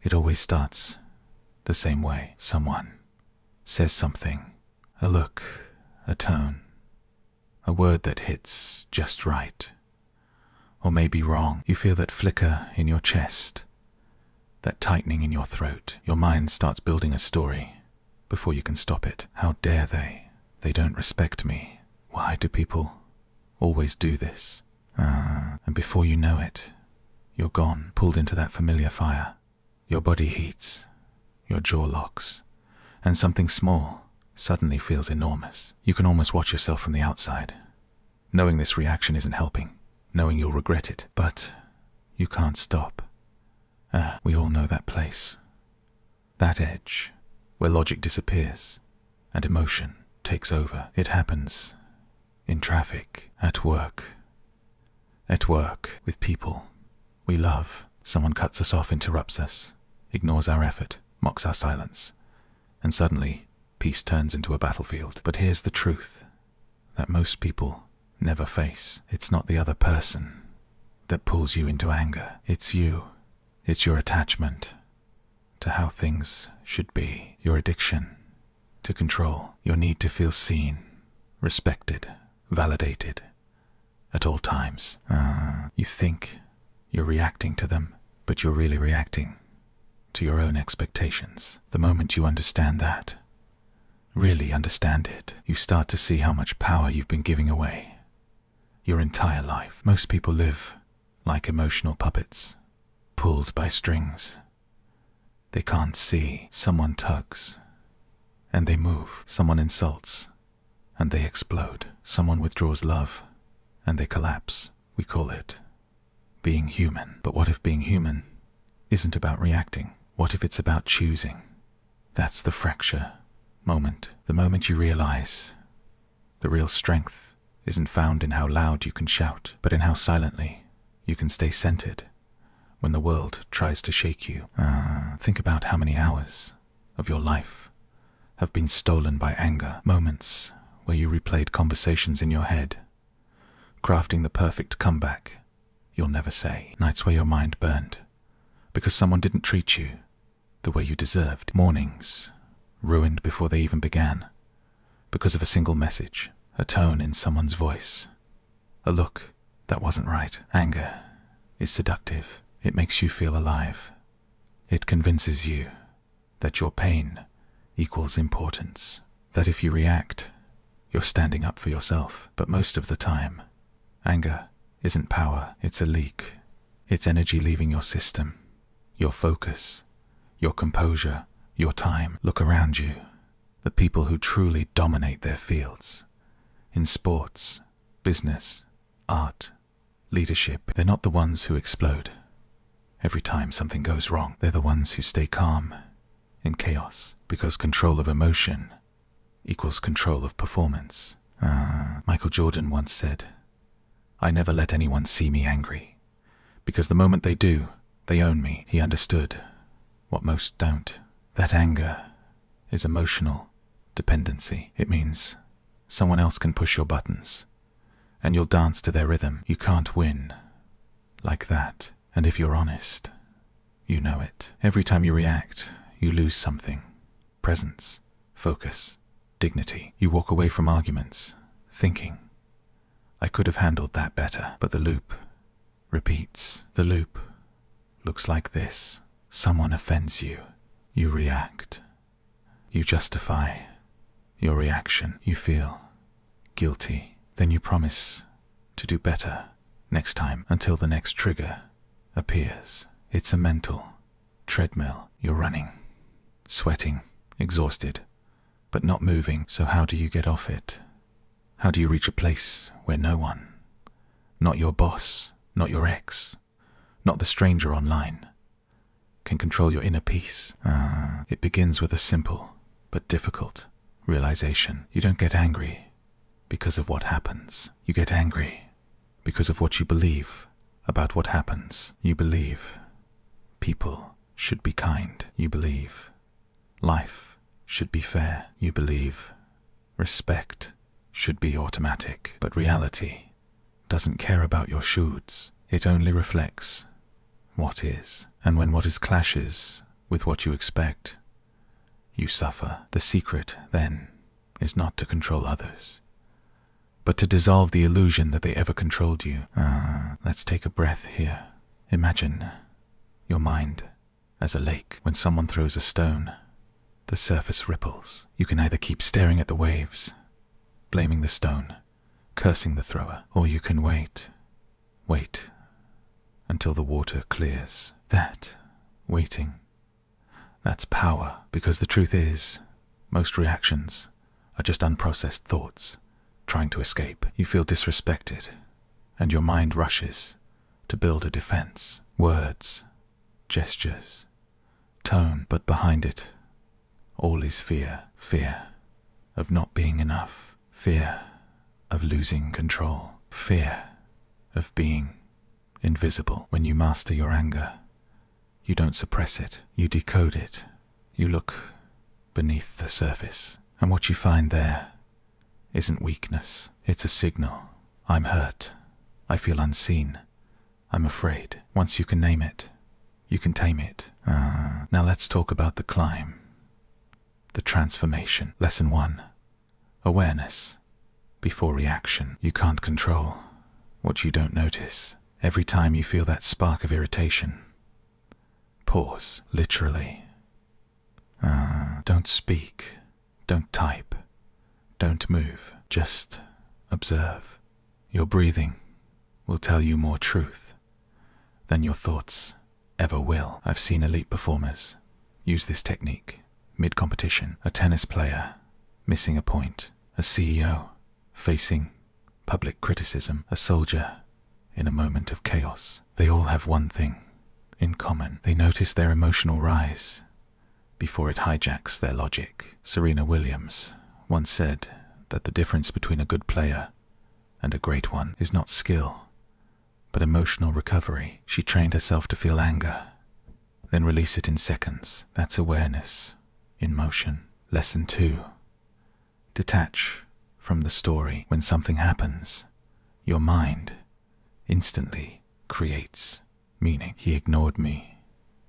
It always starts the same way. Someone says something, a look, a tone, a word that hits just right, or maybe wrong. You feel that flicker in your chest, that tightening in your throat. Your mind starts building a story before you can stop it. How dare they? They don't respect me. Why do people always do this? And before you know it, you're gone, pulled into that familiar fire. Your body heats, your jaw locks, and something small suddenly feels enormous. You can almost watch yourself from the outside, knowing this reaction isn't helping, knowing you'll regret it, but you can't stop. We all know that place, that edge where logic disappears and emotion takes over. It happens in traffic, at work with people we love. Someone cuts us off, interrupts us, ignores our effort, mocks our silence, and suddenly peace turns into a battlefield. But here's the truth that most people never face. It's not the other person that pulls you into anger. It's you. It's your attachment to how things should be, your addiction to control, your need to feel seen, respected, validated at all times. You think you're reacting to them, but you're really reacting to your own expectations. The moment you understand that, really understand it, you start to see how much power you've been giving away your entire life. Most people live like emotional puppets, pulled by strings. They can't see. Someone tugs, and they move. Someone insults, and they explode. Someone withdraws love, and they collapse. We call it being human. But what if being human isn't about reacting? What if it's about choosing? That's the fracture moment. The moment you realize the real strength isn't found in how loud you can shout, but in how silently you can stay centered when the world tries to shake you. Think about how many hours of your life have been stolen by anger. Moments where you replayed conversations in your head, crafting the perfect comeback you'll never say. Nights where your mind burned because someone didn't treat you the way you deserved. Mornings ruined before they even began because of a single message, a tone in someone's voice, a look that wasn't right. Anger is seductive. It makes you feel alive. It convinces you that your pain equals importance, that if you react, you're standing up for yourself. But most of the time, anger isn't power, it's a leak. It's energy leaving your system, your focus, your composure, your time. Look around you. The people who truly dominate their fields, in sports, business, art, leadership, they're not the ones who explode every time something goes wrong. They're the ones who stay calm in chaos, because control of emotion equals control of performance. Michael Jordan once said, "I never let anyone see me angry, because the moment they do, they own me." He understood what most don't. That anger is emotional dependency. It means someone else can push your buttons, and you'll dance to their rhythm. You can't win like that. And if you're honest, you know it. Every time you react, you lose something. Presence, focus, dignity. You walk away from arguments, thinking, I could have handled that better. But the loop repeats. The loop looks like this. Someone offends you. You react. You justify your reaction. You feel guilty. Then you promise to do better next time, until the next trigger appears. It's a mental treadmill. You're running, sweating, exhausted, but not moving. So how do you get off it? How do you reach a place where no one, not your boss, not your ex, not the stranger online, can control your inner peace? It begins with a simple but difficult realization. You don't get angry because of what happens. You get angry because of what you believe about what happens. You believe people should be kind. You believe life should be fair. You believe respect should be automatic. But reality doesn't care about your shoulds. It only reflects what is. And when what is clashes with what you expect, you suffer. The secret, then, is not to control others, but to dissolve the illusion that they ever controlled you. Let's take a breath here. Imagine your mind as a lake. When someone throws a stone, the surface ripples. You can either keep staring at the waves, blaming the stone, cursing the thrower, or you can wait until the water clears. That waiting, that's power, because the truth is, most reactions are just unprocessed thoughts trying to escape. You feel disrespected, and your mind rushes to build a defense. Words, gestures, tone, but behind it, all is fear. Fear of not being enough. Fear of losing control. Fear of being invisible. When you master your anger, you don't suppress it, you decode it. You look beneath the surface, and what you find there isn't weakness, it's a signal. I'm hurt. I feel unseen. I'm afraid. Once you can name it, you can tame it. Now let's talk about the climb, the transformation. Lesson 1. Awareness before reaction. You can't control what you don't notice. Every time you feel that spark of irritation, pause, literally. Don't speak, don't type, don't move, just observe. Your breathing will tell you more truth than your thoughts ever will. I've seen elite performers use this technique mid-competition. A tennis player missing a point, a CEO facing public criticism, a soldier in a moment of chaos. They all have one thing in common. They notice their emotional rise before it hijacks their logic. Serena Williams once said that the difference between a good player and a great one is not skill, but emotional recovery. She trained herself to feel anger, then release it in seconds. That's awareness in motion. Lesson 2. Detach from the story. When something happens, your mind instantly creates meaning. He ignored me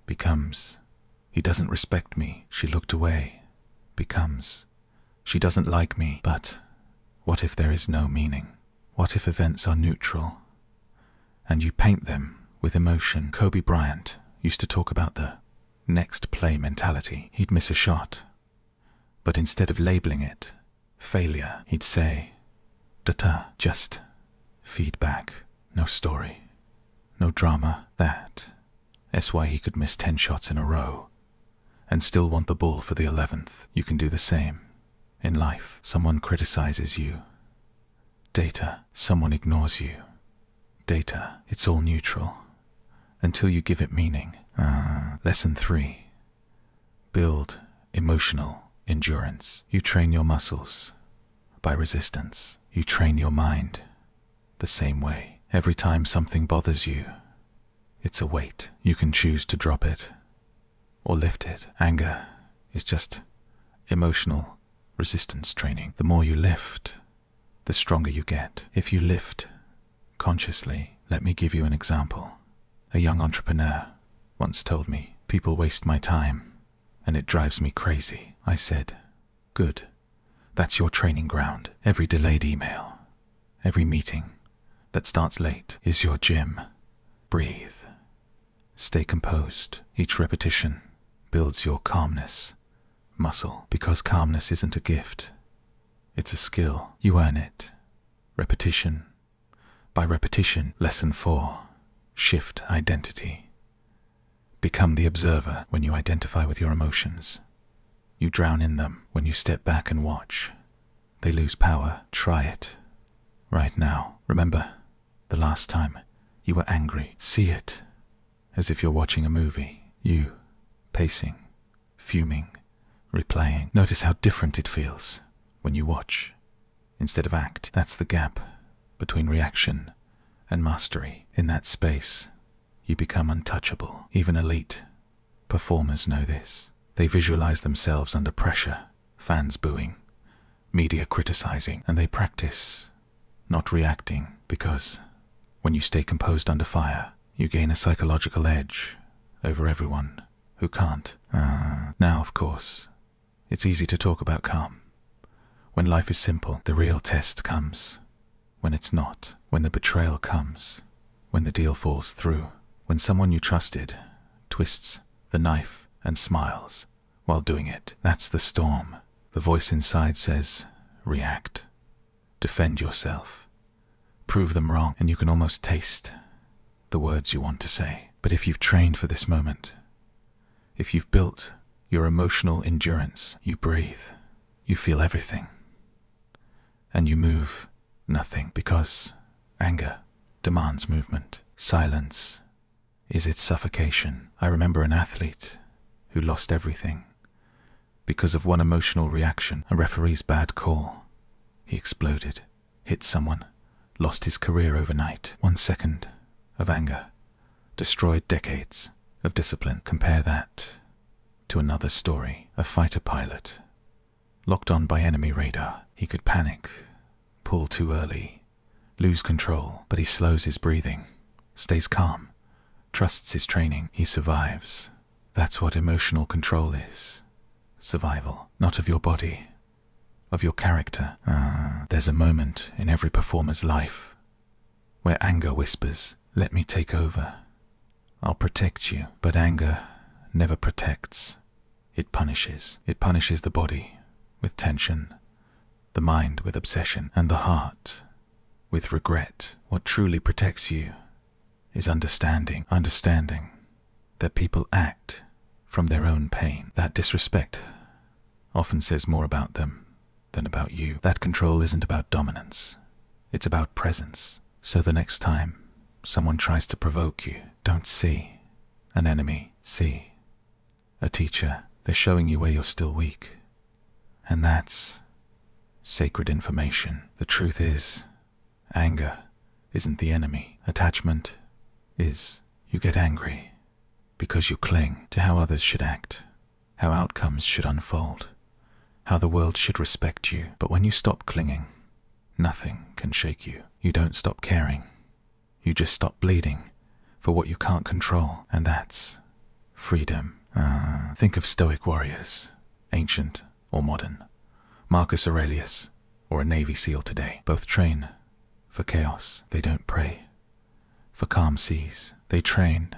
becomes he doesn't respect me. She looked away becomes she doesn't like me. But what if there is no meaning? What if events are neutral and you paint them with emotion? Kobe Bryant used to talk about the next play mentality. He'd miss a shot, but instead of labeling it failure, he'd say, Detach, just feedback, no story, no drama. That's why he could miss 10 shots in a row and still want the ball for the 11th. You can do the same in life. Someone criticizes you. Data. Someone ignores you. Data. It's all neutral until you give it meaning. Lesson 3. Build emotional endurance. You train your muscles by resistance. You train your mind the same way. Every time something bothers you, it's a weight. You can choose to drop it or lift it. Anger is just emotional resistance training. The more you lift, the stronger you get. If you lift consciously, let me give you an example. A young entrepreneur once told me, people waste my time and it drives me crazy. I said, good, that's your training ground. Every delayed email, every meeting that starts late is your gym. Breathe. Stay composed. Each repetition builds your calmness muscle, because calmness isn't a gift. It's a skill. You earn it. Repetition by repetition. Lesson 4. Shift identity. Become the observer. When you identify with your emotions, you drown in them. When you step back and watch, they lose power. Try it right now. Remember the last time you were angry. See it as if you're watching a movie. You pacing, fuming, replaying. Notice how different it feels when you watch instead of act. That's the gap between reaction and mastery. In that space, you become untouchable. Even elite performers know this. They visualize themselves under pressure, fans booing, media criticizing, and they practice not reacting, because when you stay composed under fire, you gain a psychological edge over everyone who can't. Now, of course, it's easy to talk about calm. When life is simple, the real test comes. When it's not, when the betrayal comes, when the deal falls through, when someone you trusted twists the knife and smiles while doing it. That's the storm. The voice inside says, react, defend yourself, prove them wrong, and you can almost taste the words you want to say. But if you've trained for this moment, if you've built your emotional endurance, you breathe, you feel everything, and you move nothing, because anger demands movement. Silence is its suffocation. I remember an athlete who lost everything because of one emotional reaction, a referee's bad call. He exploded, hit someone, lost his career overnight. 1 second of anger destroyed decades of discipline. Compare that to another story, a fighter pilot locked on by enemy radar. He could panic, pull too early, lose control, but he slows his breathing, stays calm, trusts his training. He survives. That's what emotional control is. Survival, not of your body, of your character. There's a moment in every performer's life where anger whispers, let me take over. I'll protect you. But anger never protects. It punishes. It punishes the body with tension, the mind with obsession, and the heart with regret. What truly protects you is understanding that people act from their own pain. That disrespect often says more about them than about you. That control isn't about dominance, it's about presence. So the next time someone tries to provoke you, don't see an enemy, see a teacher. They're showing you where you're still weak, and that's sacred information. The truth is, anger isn't the enemy. Attachment is. You get angry because you cling to how others should act, how outcomes should unfold, how the world should respect you. But when you stop clinging, nothing can shake you. You don't stop caring. You just stop bleeding for what you can't control, and that's freedom. Think of Stoic warriors, ancient or modern, Marcus Aurelius or a Navy SEAL today. Both train for chaos. They don't pray for calm seas. They train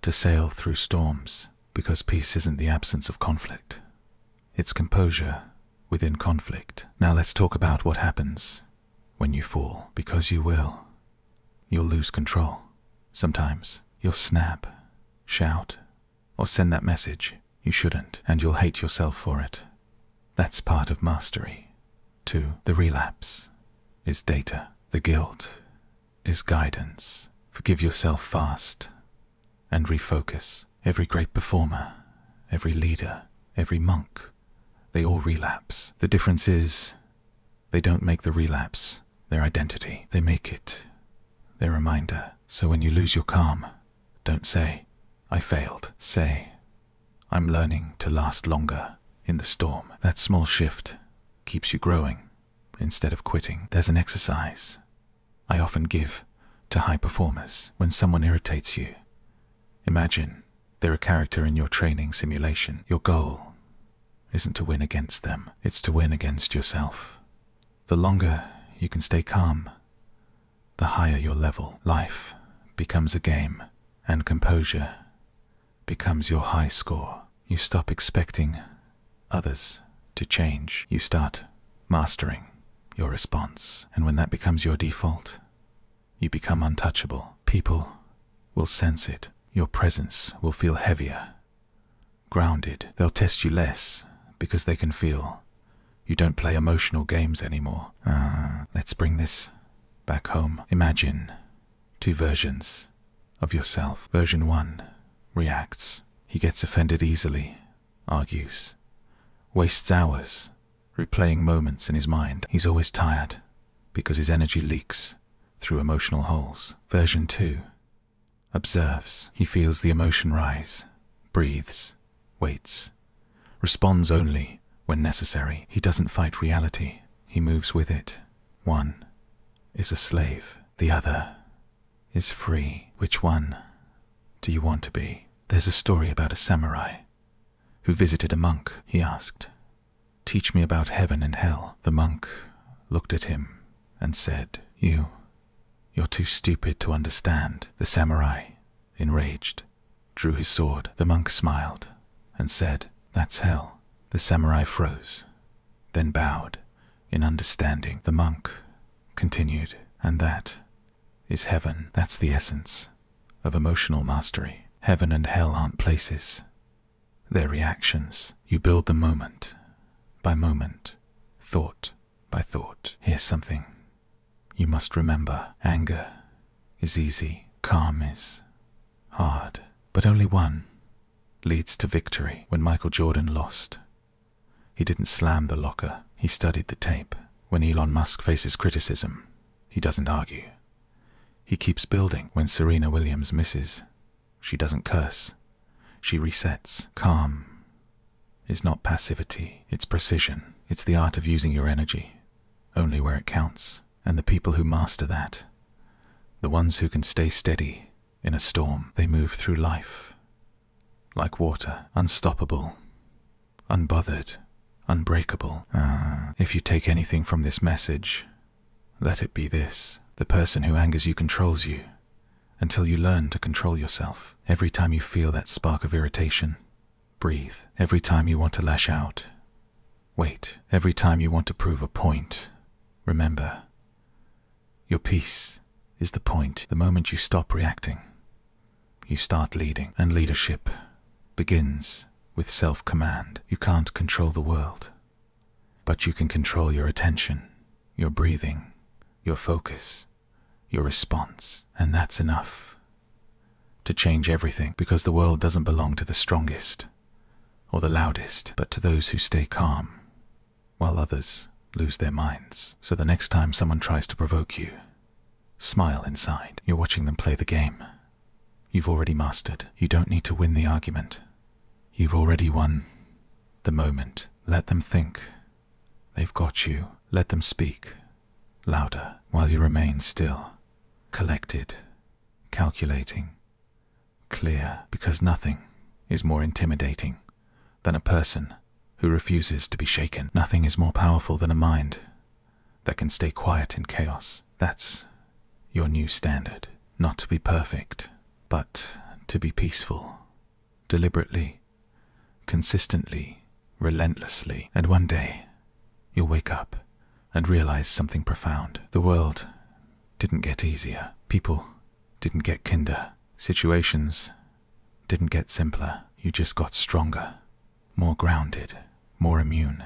to sail through storms, because peace isn't the absence of conflict. It's composure within conflict. Now let's talk about what happens when you fall, because you will. You'll lose control. Sometimes you'll snap, shout, or send that message you shouldn't, and you'll hate yourself for it. That's part of mastery. 2. The relapse is data. The guilt is guidance. Forgive yourself fast and refocus. Every great performer, every leader, every monk, they all relapse. The difference is they don't make the relapse their identity. They make it their reminder. So when you lose your calm, don't say, I failed. Say, I'm learning to last longer in the storm. That small shift keeps you growing instead of quitting. There's an exercise I often give to high performers. When someone irritates you, imagine they're a character in your training simulation. Your goal isn't to win against them, it's to win against yourself. The longer you can stay calm, the higher your level. Life becomes a game, and composure becomes your high score. You stop expecting others to change. You start mastering your response. And when that becomes your default, you become untouchable. People will sense it. Your presence will feel heavier, grounded. They'll test you less because they can feel you don't play emotional games anymore. Let's bring this back home. Imagine 2 versions of yourself. Version 1 reacts. He gets offended easily, argues, wastes hours replaying moments in his mind. He's always tired because his energy leaks through emotional holes. Version 2 observes. He feels the emotion rise, breathes, waits, responds only when necessary. He doesn't fight reality, he moves with it. One is a slave, the other is free. Which one do you want to be? There's a story about a samurai who visited a monk. He asked, "Teach me about heaven and hell." The monk looked at him and said, You're too stupid to understand." The samurai, enraged, drew his sword. The monk smiled and said, "That's hell." The samurai froze, then bowed in understanding. The monk continued, "And that is heaven. That's the essence of emotional mastery. Heaven and hell aren't places. They're reactions. You build them moment by moment, thought by thought. Here's something you must remember. Anger is easy. Calm is hard. But only one leads to victory. When Michael Jordan lost, he didn't slam the locker. He studied the tape. When Elon Musk faces criticism, he doesn't argue. He keeps building. When Serena Williams misses, she doesn't curse. She resets. Calm is not passivity. It's precision. It's the art of using your energy only where it counts. And the people who master that, the ones who can stay steady in a storm, they move through life like water, unstoppable, unbothered, unbreakable. If you take anything from this message, let it be this: the person who angers you controls you until you learn to control yourself. Every time you feel that spark of irritation, breathe. Every time you want to lash out, wait. Every time you want to prove a point, remember, your peace is the point. The moment you stop reacting, you start leading. And leadership begins with self-command. You can't control the world, but you can control your attention, your breathing, your focus, your response. And that's enough to change everything, because the world doesn't belong to the strongest or the loudest, but to those who stay calm while others lose their minds. So the next time someone tries to provoke you, smile inside. You're watching them play the game. You've already mastered. You don't need to win the argument. You've already won the moment. Let them think. They've got you. Let them speak louder while you remain still, collected, calculating, clear, because nothing is more intimidating than a person who refuses to be shaken. Nothing is more powerful than a mind that can stay quiet in chaos. That's your new standard. Not to be perfect, but to be peaceful, deliberately, consistently, relentlessly. And one day, you'll wake up and realize something profound. The world didn't get easier. People didn't get kinder. Situations didn't get simpler. You just got stronger, more grounded, more immune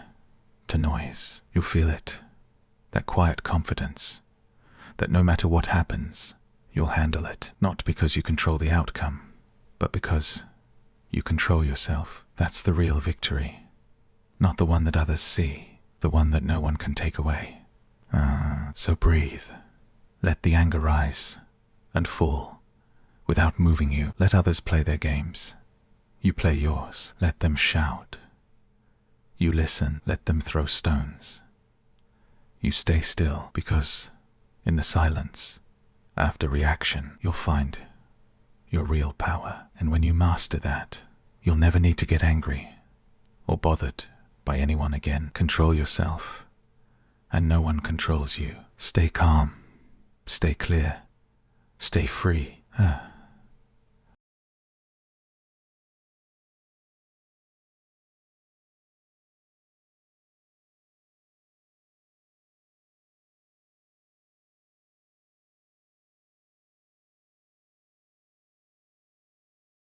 to noise. You'll feel it, that quiet confidence, that no matter what happens, you'll handle it. Not because you control the outcome, but because you control yourself. That's the real victory. Not the one that others see, the one that no one can take away. So breathe. Let the anger rise and fall without moving you. Let others play their games. You play yours. Let them shout. You listen. Let them throw stones. You stay still, because in the silence, after reaction, you'll find your real power. And when you master that, you'll never need to get angry or bothered by anyone again. Control yourself, and no one controls you. Stay calm, stay clear, stay free.